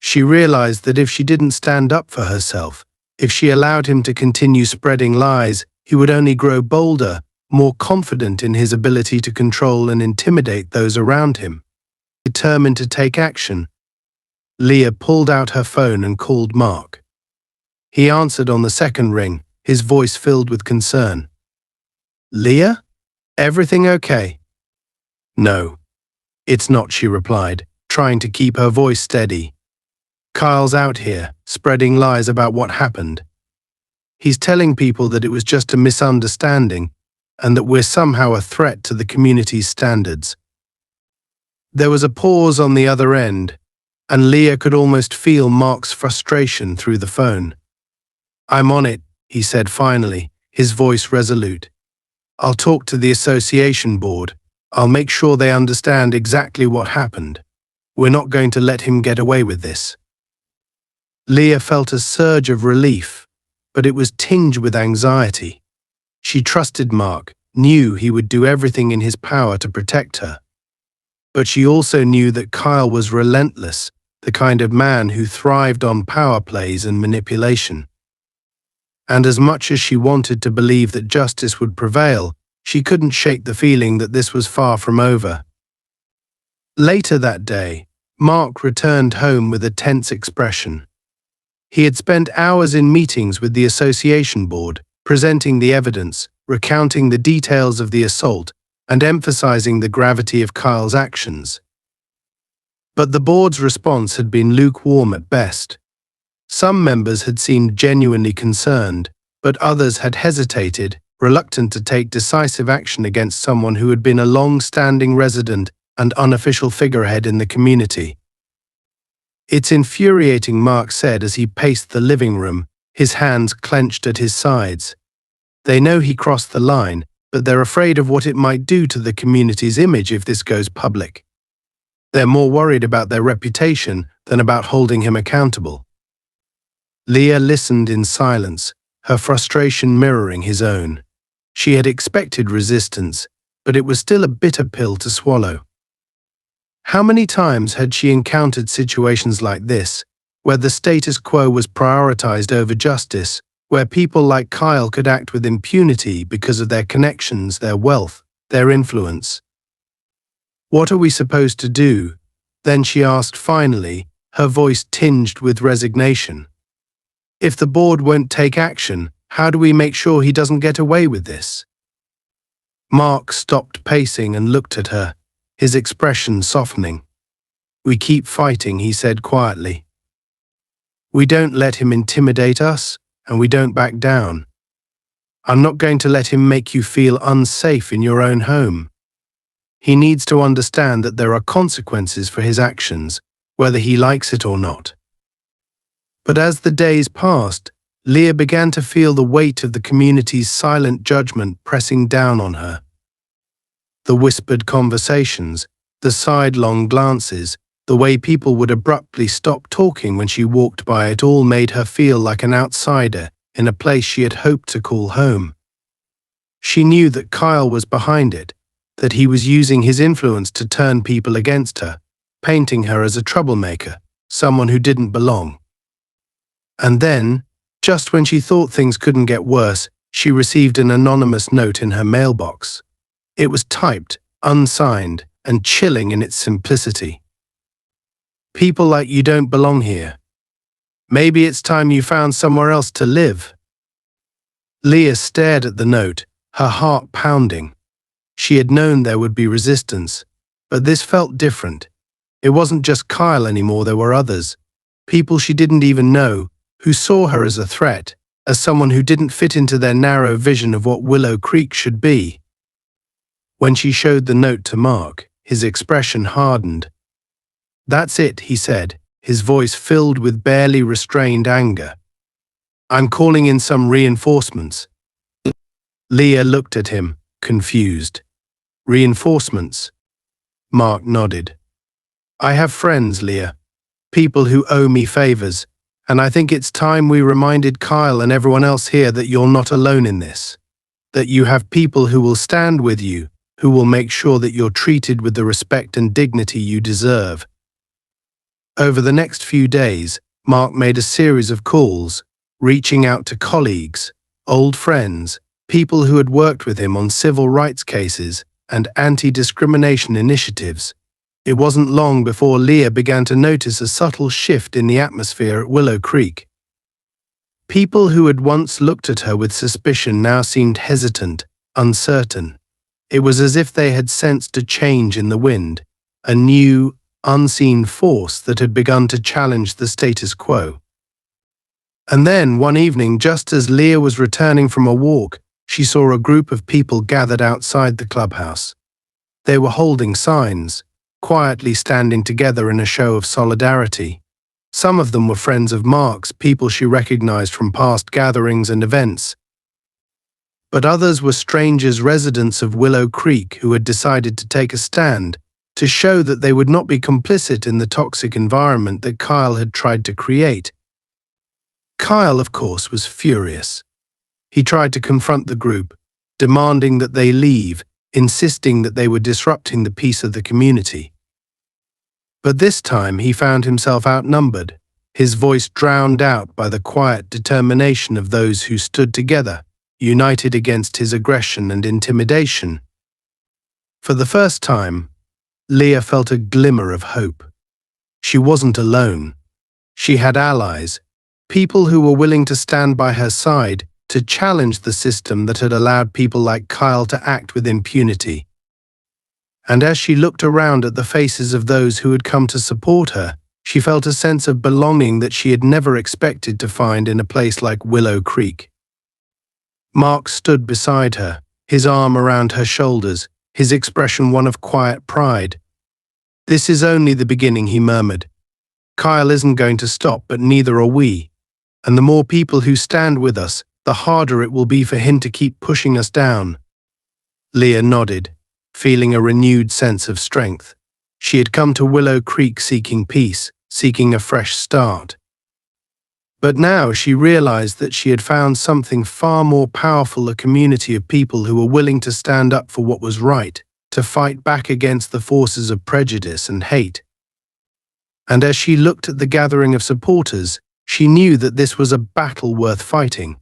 She realized that if she didn't stand up for herself, If she allowed him to continue spreading lies, he would only grow bolder, more confident in his ability to control and intimidate those around him. Determined to take action, Leah pulled out her phone and called Mark. He answered on the second ring, his voice filled with concern. "Leah? Everything okay?" "No, it's not," she replied, trying to keep her voice steady. "Kyle's out here, spreading lies about what happened. He's telling people that it was just a misunderstanding and that we're somehow a threat to the community's standards." There was a pause on the other end, and Leah could almost feel Mark's frustration through the phone. "I'm on it," he said finally, his voice resolute. "I'll talk to the association board. I'll make sure they understand exactly what happened. We're not going to let him get away with this." Leah felt a surge of relief, but it was tinged with anxiety. She trusted Mark, knew he would do everything in his power to protect her. But she also knew that Kyle was relentless, the kind of man who thrived on power plays and manipulation. And as much as she wanted to believe that justice would prevail, she couldn't shake the feeling that this was far from over. Later that day, Mark returned home with a tense expression. He had spent hours in meetings with the association board, presenting the evidence, recounting the details of the assault, and emphasizing the gravity of Kyle's actions. But the board's response had been lukewarm at best. Some members had seemed genuinely concerned, but others had hesitated, reluctant to take decisive action against someone who had been a long-standing resident and unofficial figurehead in the community. "It's infuriating," Mark said as he paced the living room, his hands clenched at his sides. "They know he crossed the line, but they're afraid of what it might do to the community's image if this goes public. They're more worried about their reputation than about holding him accountable." Leah listened in silence, her frustration mirroring his own. She had expected resistance, but it was still a bitter pill to swallow. How many times had she encountered situations like this, where the status quo was prioritized over justice, where people like Kyle could act with impunity because of their connections, their wealth, their influence? "What are we supposed to do?" Then she asked finally, her voice tinged with resignation. "If the board won't take action, how do we make sure he doesn't get away with this?" Mark stopped pacing and looked at her, his expression softening. "We keep fighting," he said quietly. "We don't let him intimidate us, and we don't back down. I'm not going to let him make you feel unsafe in your own home. He needs to understand that there are consequences for his actions, whether he likes it or not." But as the days passed, Leah began to feel the weight of the community's silent judgment pressing down on her. The whispered conversations, the sidelong glances, the way people would abruptly stop talking when she walked by, it all made her feel like an outsider in a place she had hoped to call home. She knew that Kyle was behind it, that he was using his influence to turn people against her, painting her as a troublemaker, someone who didn't belong. And then, just when she thought things couldn't get worse, she received an anonymous note in her mailbox. It was typed, unsigned, and chilling in its simplicity. "People like you don't belong here. Maybe it's time you found somewhere else to live." Leah stared at the note, her heart pounding. She had known there would be resistance, but this felt different. It wasn't just Kyle anymore, there were others. People she didn't even know, who saw her as a threat, as someone who didn't fit into their narrow vision of what Willow Creek should be. When she showed the note to Mark, his expression hardened. "That's it," he said, his voice filled with barely restrained anger. "I'm calling in some reinforcements." Leah looked at him, confused. "Reinforcements?" Mark nodded. "I have friends, Leah, people who owe me favors, and I think it's time we reminded Kyle and everyone else here that you're not alone in this, that you have people who will stand with you, who will make sure that you're treated with the respect and dignity you deserve." Over the next few days, Mark made a series of calls, reaching out to colleagues, old friends, people who had worked with him on civil rights cases and anti-discrimination initiatives. It wasn't long before Leah began to notice a subtle shift in the atmosphere at Willow Creek. People who had once looked at her with suspicion now seemed hesitant, uncertain. It was as if they had sensed a change in the wind, a new, unseen force that had begun to challenge the status quo. And then, one evening, just as Leah was returning from a walk, she saw a group of people gathered outside the clubhouse. They were holding signs, quietly standing together in a show of solidarity. Some of them were friends of Mark's, people she recognized from past gatherings and events. But others were strangers, residents of Willow Creek, who had decided to take a stand, to show that they would not be complicit in the toxic environment that Kyle had tried to create. Kyle, of course, was furious. He tried to confront the group, demanding that they leave, insisting that they were disrupting the peace of the community. But this time he found himself outnumbered, his voice drowned out by the quiet determination of those who stood together, united against his aggression and intimidation. For the first time, Leah felt a glimmer of hope. She wasn't alone. She had allies, people who were willing to stand by her side, to challenge the system that had allowed people like Kyle to act with impunity. And as she looked around at the faces of those who had come to support her, she felt a sense of belonging that she had never expected to find in a place like Willow Creek. Mark stood beside her, his arm around her shoulders, his expression one of quiet pride. "This is only the beginning," he murmured. "Kyle isn't going to stop, but neither are we. And the more people who stand with us, the harder it will be for him to keep pushing us down." Leah nodded, feeling a renewed sense of strength. She had come to Willow Creek seeking peace, seeking a fresh start. But now she realized that she had found something far more powerful, a community of people who were willing to stand up for what was right, to fight back against the forces of prejudice and hate. And as she looked at the gathering of supporters, she knew that this was a battle worth fighting.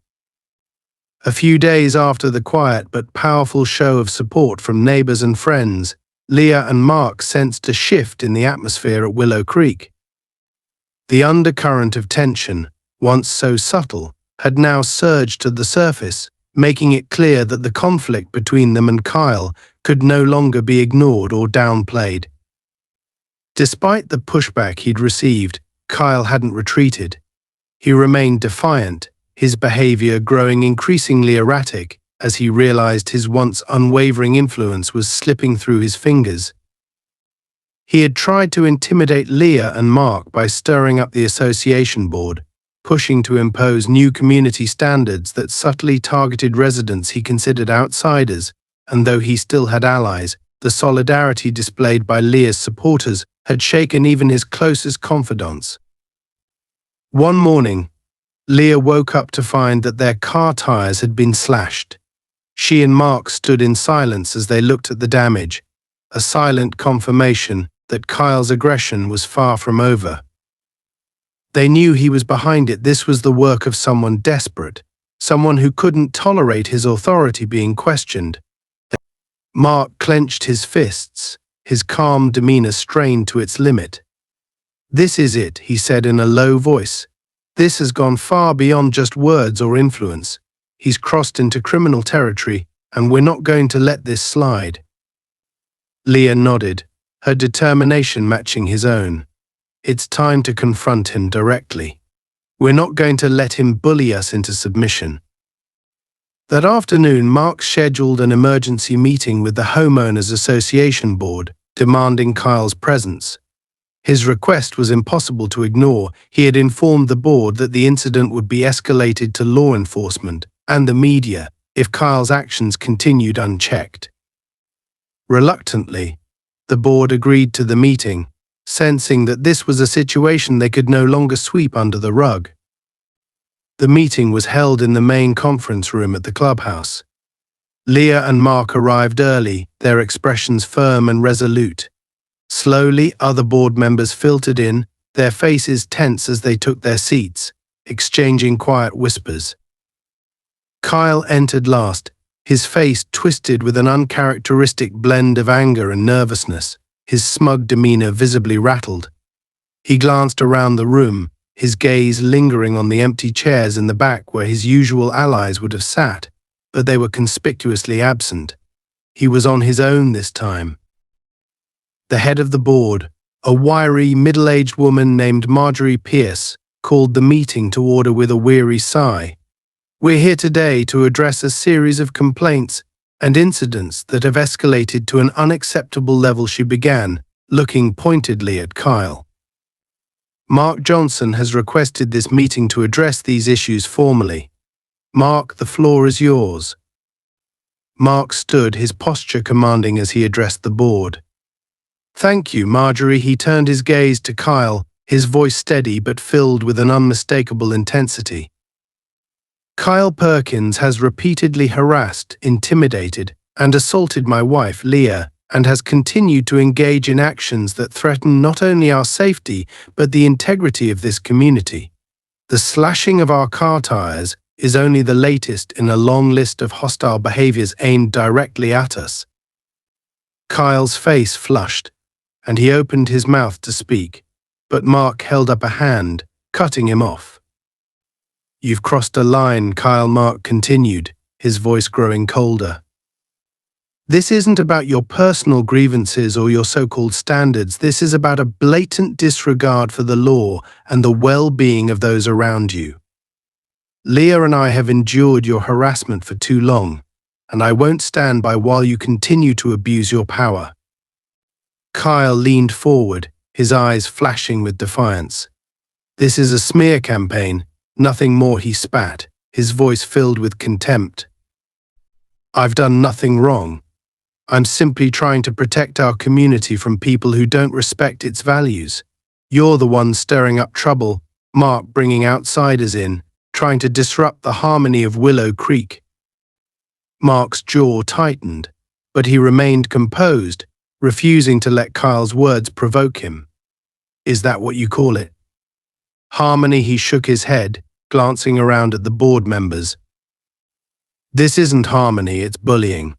A few days after the quiet but powerful show of support from neighbors and friends, Leah and Mark sensed a shift in the atmosphere at Willow Creek. The undercurrent of tension, once so subtle, had now surged to the surface, making it clear that the conflict between them and Kyle could no longer be ignored or downplayed. Despite the pushback he'd received, Kyle hadn't retreated. He remained defiant, his behavior growing increasingly erratic as he realized his once unwavering influence was slipping through his fingers. He had tried to intimidate Leah and Mark by stirring up the association board, pushing to impose new community standards that subtly targeted residents he considered outsiders, and though he still had allies, the solidarity displayed by Leah's supporters had shaken even his closest confidants. One morning, Leah woke up to find that their car tires had been slashed. She and Mark stood in silence as they looked at the damage, a silent confirmation that Kyle's aggression was far from over. They knew he was behind it. This was the work of someone desperate, someone who couldn't tolerate his authority being questioned. Mark clenched his fists, his calm demeanor strained to its limit. "This is it," he said in a low voice. "This has gone far beyond just words or influence. He's crossed into criminal territory, and we're not going to let this slide." Leah nodded, her determination matching his own. "It's time to confront him directly. We're not going to let him bully us into submission." That afternoon, Mark scheduled an emergency meeting with the Homeowners Association Board, demanding Kyle's presence. His request was impossible to ignore. He had informed the board that the incident would be escalated to law enforcement and the media if Kyle's actions continued unchecked. Reluctantly, the board agreed to the meeting, sensing that this was a situation they could no longer sweep under the rug. The meeting was held in the main conference room at the clubhouse. Leah and Mark arrived early, their expressions firm and resolute. Slowly, other board members filtered in, their faces tense as they took their seats. exchanging quiet whispers. Kyle entered last, his face twisted with an uncharacteristic blend of anger and nervousness, his smug demeanor visibly rattled. He glanced around the room, his gaze lingering on the empty chairs in the back where his usual allies would have sat, but they were conspicuously absent. He was on his own this time. The head of the board, a wiry, middle-aged woman named Marjorie Pierce, called the meeting to order with a weary sigh. "We're here today to address a series of complaints and incidents that have escalated to an unacceptable level," she began, looking pointedly at Kyle. "Mark Johnson has requested this meeting to address these issues formally. Mark, the floor is yours." Mark stood, his posture commanding as he addressed the board. "Thank you, Marjorie." He turned his gaze to Kyle, his voice steady but filled with an unmistakable intensity. "Kyle Perkins has repeatedly harassed, intimidated, and assaulted my wife, Leah, and has continued to engage in actions that threaten not only our safety, but the integrity of this community. The slashing of our car tires is only the latest in a long list of hostile behaviors aimed directly at us." Kyle's face flushed, and he opened his mouth to speak, but Mark held up a hand, cutting him off. "You've crossed a line," Kyle. Mark continued, his voice growing colder. "This isn't about your personal grievances or your so-called standards. This is about a blatant disregard for the law and the well-being of those around you. Leah and I have endured your harassment for too long, and I won't stand by while you continue to abuse your power." Kyle leaned forward, his eyes flashing with defiance. "This is a smear campaign, nothing more," he spat, his voice filled with contempt. "I've done nothing wrong. I'm simply trying to protect our community from people who don't respect its values. You're the one stirring up trouble, Mark, bringing outsiders in, trying to disrupt the harmony of Willow Creek." Mark's jaw tightened, but he remained composed, refusing to let Kyle's words provoke him. "Is that what you call it? Harmony?" He shook his head, glancing around at the board members. "This isn't harmony, it's bullying.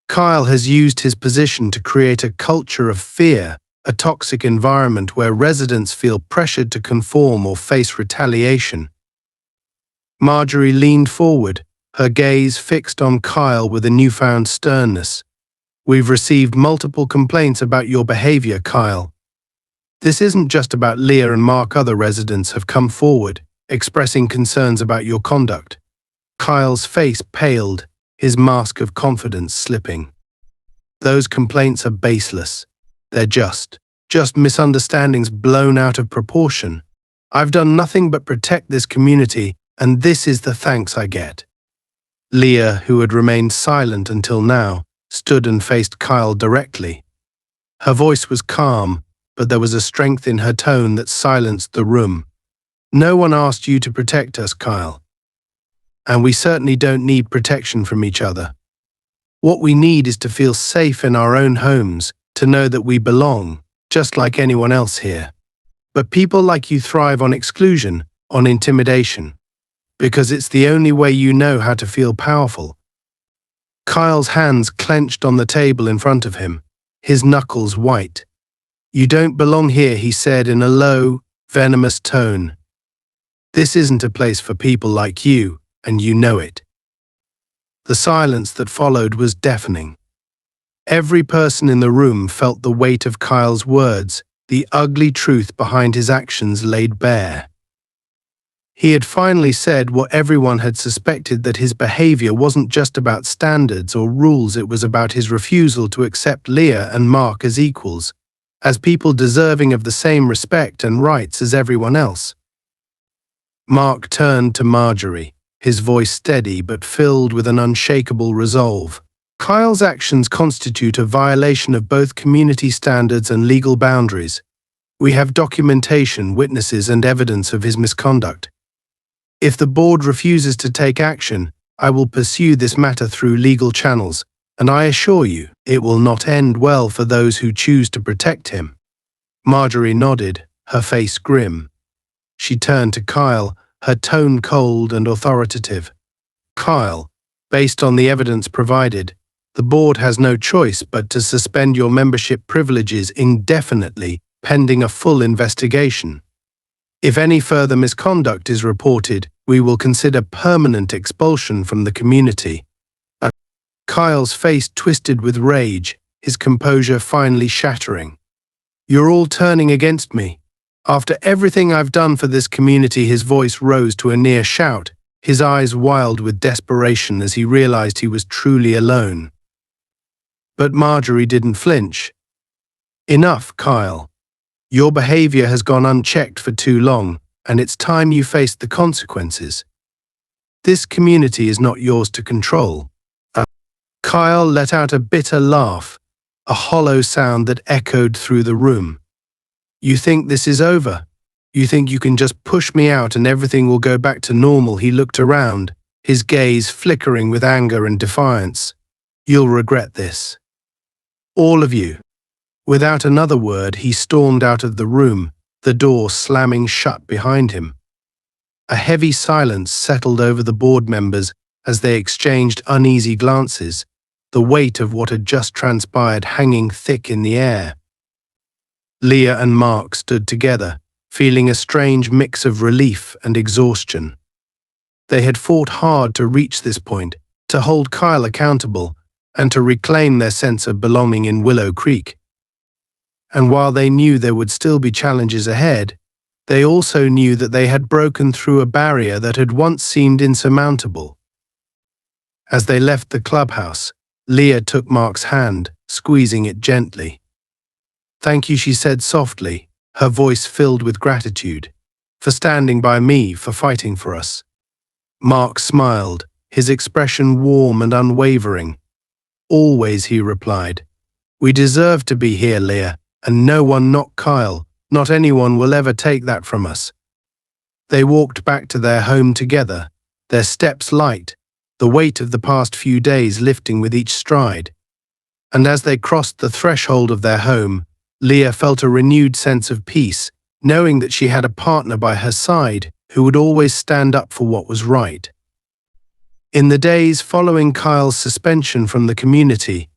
Kyle has used his position to create a culture of fear, a toxic environment where residents feel pressured to conform or face retaliation." Marjorie leaned forward, her gaze fixed on Kyle with a newfound sternness. "We've received multiple complaints about your behavior, Kyle. This isn't just about Leah and Mark. Other residents have come forward, expressing concerns about your conduct." Kyle's face paled, his mask of confidence slipping. "Those complaints are baseless. They're just misunderstandings blown out of proportion. I've done nothing but protect this community, and this is the thanks I get." Leah, who had remained silent until now, stood and faced Kyle directly. Her voice was calm, but there was a strength in her tone that silenced the room. "No one asked you to protect us, Kyle. And we certainly don't need protection from each other. What we need is to feel safe in our own homes, to know that we belong, just like anyone else here. But people like you thrive on exclusion, on intimidation, because it's the only way you know how to feel powerful." Kyle's hands clenched on the table in front of him, his knuckles white. "You don't belong here," he said in a low, venomous tone. "This isn't a place for people like you, and you know it." The silence that followed was deafening. Every person in the room felt the weight of Kyle's words, the ugly truth behind his actions laid bare. He had finally said what everyone had suspected, that his behavior wasn't just about standards or rules, it was about his refusal to accept Leah and Mark as equals, as people deserving of the same respect and rights as everyone else. Mark turned to Marjorie, his voice steady but filled with an unshakable resolve. "Kyle's actions constitute a violation of both community standards and legal boundaries. We have documentation, witnesses, and evidence of his misconduct. If the board refuses to take action, I will pursue this matter through legal channels, and I assure you, it will not end well for those who choose to protect him." Marjorie nodded, her face grim. She turned to Kyle, her tone cold and authoritative. Kyle, based on the evidence provided, the board has no choice but to suspend your membership privileges indefinitely pending a full investigation. If any further misconduct is reported, we will consider permanent expulsion from the community. Kyle's face twisted with rage, his composure finally shattering. You're all turning against me. After everything I've done for this community, his voice rose to a near shout, his eyes wild with desperation as he realized he was truly alone. But Marjorie didn't flinch. Enough, Kyle. Your behavior has gone unchecked for too long, and it's time you faced the consequences. This community is not yours to control. Kyle let out a bitter laugh, a hollow sound that echoed through the room. You think this is over? You think you can just push me out and everything will go back to normal? He looked around, his gaze flickering with anger and defiance. You'll regret this. All of you. Without another word, he stormed out of the room, the door slamming shut behind him. A heavy silence settled over the board members as they exchanged uneasy glances, the weight of what had just transpired hanging thick in the air. Leah and Mark stood together, feeling a strange mix of relief and exhaustion. They had fought hard to reach this point, to hold Kyle accountable, and to reclaim their sense of belonging in Willow Creek. And while they knew there would still be challenges ahead, they also knew that they had broken through a barrier that had once seemed insurmountable. As they left the clubhouse, Leah took Mark's hand, squeezing it gently. Thank you, she said softly, her voice filled with gratitude, for standing by me, for fighting for us. Mark smiled, his expression warm and unwavering. Always, he replied. We deserve to be here, Leah, and no one, not Kyle, not anyone will ever take that from us. They walked back to their home together, their steps light, the weight of the past few days lifting with each stride. And as they crossed the threshold of their home, Leah felt a renewed sense of peace, knowing that she had a partner by her side who would always stand up for what was right. In the days following Kyle's suspension from the community,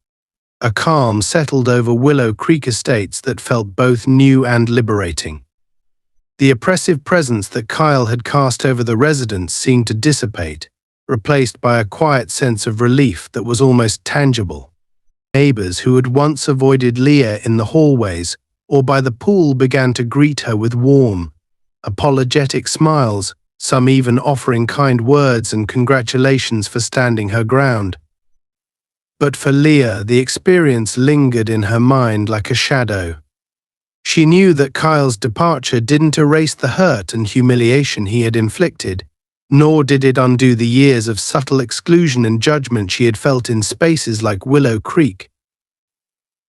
a calm settled over Willow Creek estates that felt both new and liberating. The oppressive presence that Kyle had cast over the residents seemed to dissipate, replaced by a quiet sense of relief that was almost tangible. Neighbors who had once avoided Leah in the hallways or by the pool began to greet her with warm, apologetic smiles, some even offering kind words and congratulations for standing her ground. But for Leah, the experience lingered in her mind like a shadow. She knew that Kyle's departure didn't erase the hurt and humiliation he had inflicted, nor did it undo the years of subtle exclusion and judgment she had felt in spaces like Willow Creek.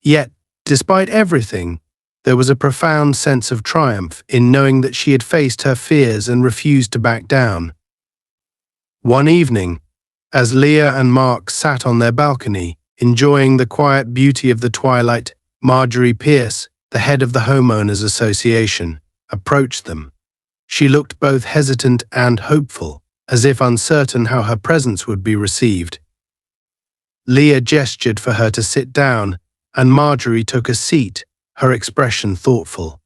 Yet, despite everything, there was a profound sense of triumph in knowing that she had faced her fears and refused to back down. One evening, as Leah and Mark sat on their balcony, enjoying the quiet beauty of the twilight, Marjorie Pierce, the head of the Homeowners Association, approached them. She looked both hesitant and hopeful, as if uncertain how her presence would be received. Leah gestured for her to sit down, and Marjorie took a seat, her expression thoughtful.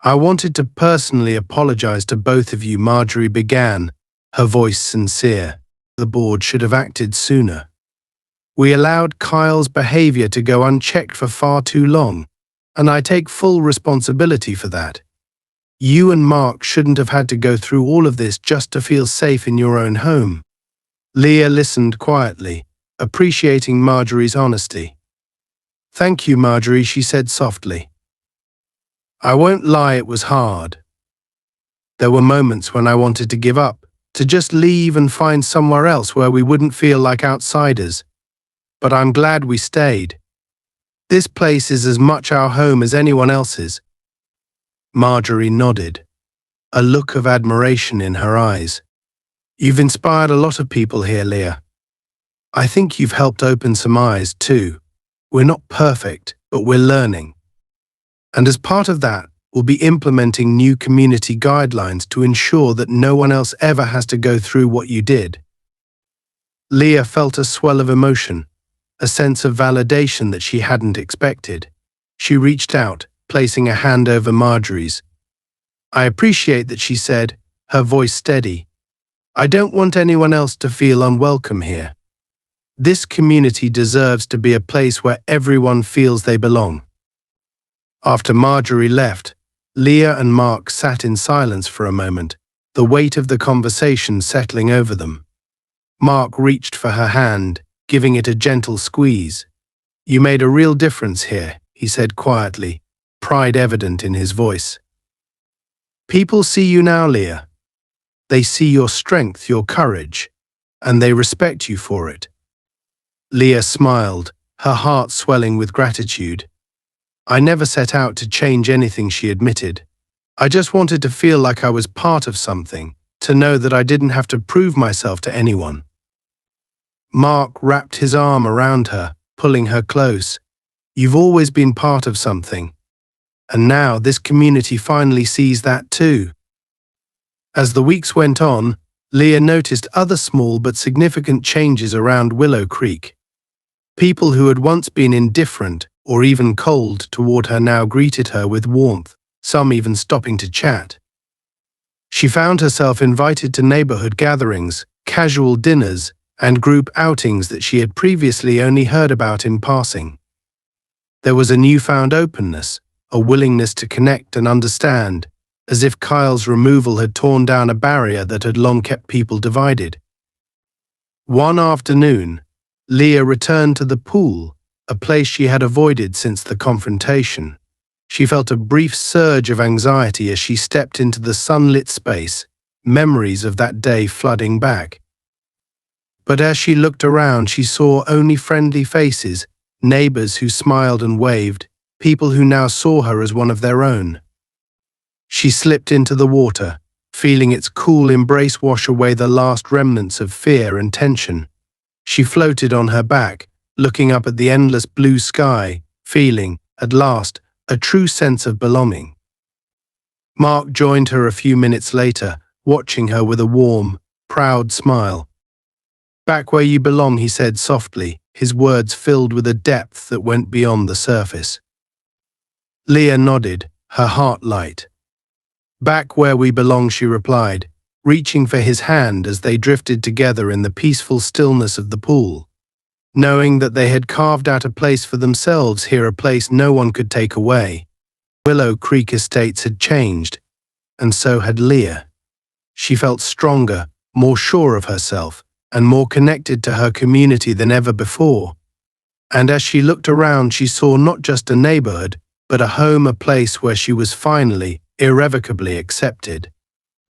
I wanted to personally apologize to both of you, Marjorie began, her voice sincere. The board should have acted sooner. We allowed Kyle's behavior to go unchecked for far too long, and I take full responsibility for that. You and Mark shouldn't have had to go through all of this just to feel safe in your own home. Leah listened quietly, appreciating Marjorie's honesty. Thank you, Marjorie, she said softly. I won't lie, it was hard. There were moments when I wanted to give up, to just leave and find somewhere else where we wouldn't feel like outsiders. But I'm glad we stayed. This place is as much our home as anyone else's. Marjorie nodded, a look of admiration in her eyes. You've inspired a lot of people here, Leah. I think you've helped open some eyes, too. We're not perfect, but we're learning. And as part of that, will be implementing new community guidelines to ensure that no one else ever has to go through what you did. Leah felt a swell of emotion, a sense of validation that she hadn't expected. She reached out, placing a hand over Marjorie's. "I appreciate that," she said, her voice steady. "I don't want anyone else to feel unwelcome here. This community deserves to be a place where everyone feels they belong." After Marjorie left, Leah and Mark sat in silence for a moment, the weight of the conversation settling over them. Mark reached for her hand, giving it a gentle squeeze. "You made a real difference here," he said quietly, pride evident in his voice. "People see you now, Leah. They see your strength, your courage, and they respect you for it." Leah smiled, her heart swelling with gratitude. "I never set out to change anything," she admitted. "I just wanted to feel like I was part of something, to know that I didn't have to prove myself to anyone." Mark wrapped his arm around her, pulling her close. "You've always been part of something. And now this community finally sees that too." As the weeks went on, Leah noticed other small but significant changes around Willow Creek. People who had once been indifferent or even cold toward her now greeted her with warmth, some even stopping to chat. She found herself invited to neighborhood gatherings, casual dinners, and group outings that she had previously only heard about in passing. There was a newfound openness, a willingness to connect and understand, as if Kyle's removal had torn down a barrier that had long kept people divided. One afternoon, Leah returned to the pool, a place she had avoided since the confrontation. She felt a brief surge of anxiety as she stepped into the sunlit space, memories of that day flooding back. But as she looked around, she saw only friendly faces, neighbors who smiled and waved, people who now saw her as one of their own. She slipped into the water, feeling its cool embrace wash away the last remnants of fear and tension. She floated on her back, looking up at the endless blue sky, feeling, at last, a true sense of belonging. Mark joined her a few minutes later, watching her with a warm, proud smile. "Back where you belong," he said softly, his words filled with a depth that went beyond the surface. Leah nodded, her heart light. "Back where we belong," she replied, reaching for his hand as they drifted together in the peaceful stillness of the pool. Knowing that they had carved out a place for themselves here, a place no one could take away. Willow Creek Estates had changed, and so had Leah. She felt stronger, more sure of herself, and more connected to her community than ever before. And as she looked around, she saw not just a neighborhood, but a home, a place where she was finally, irrevocably accepted.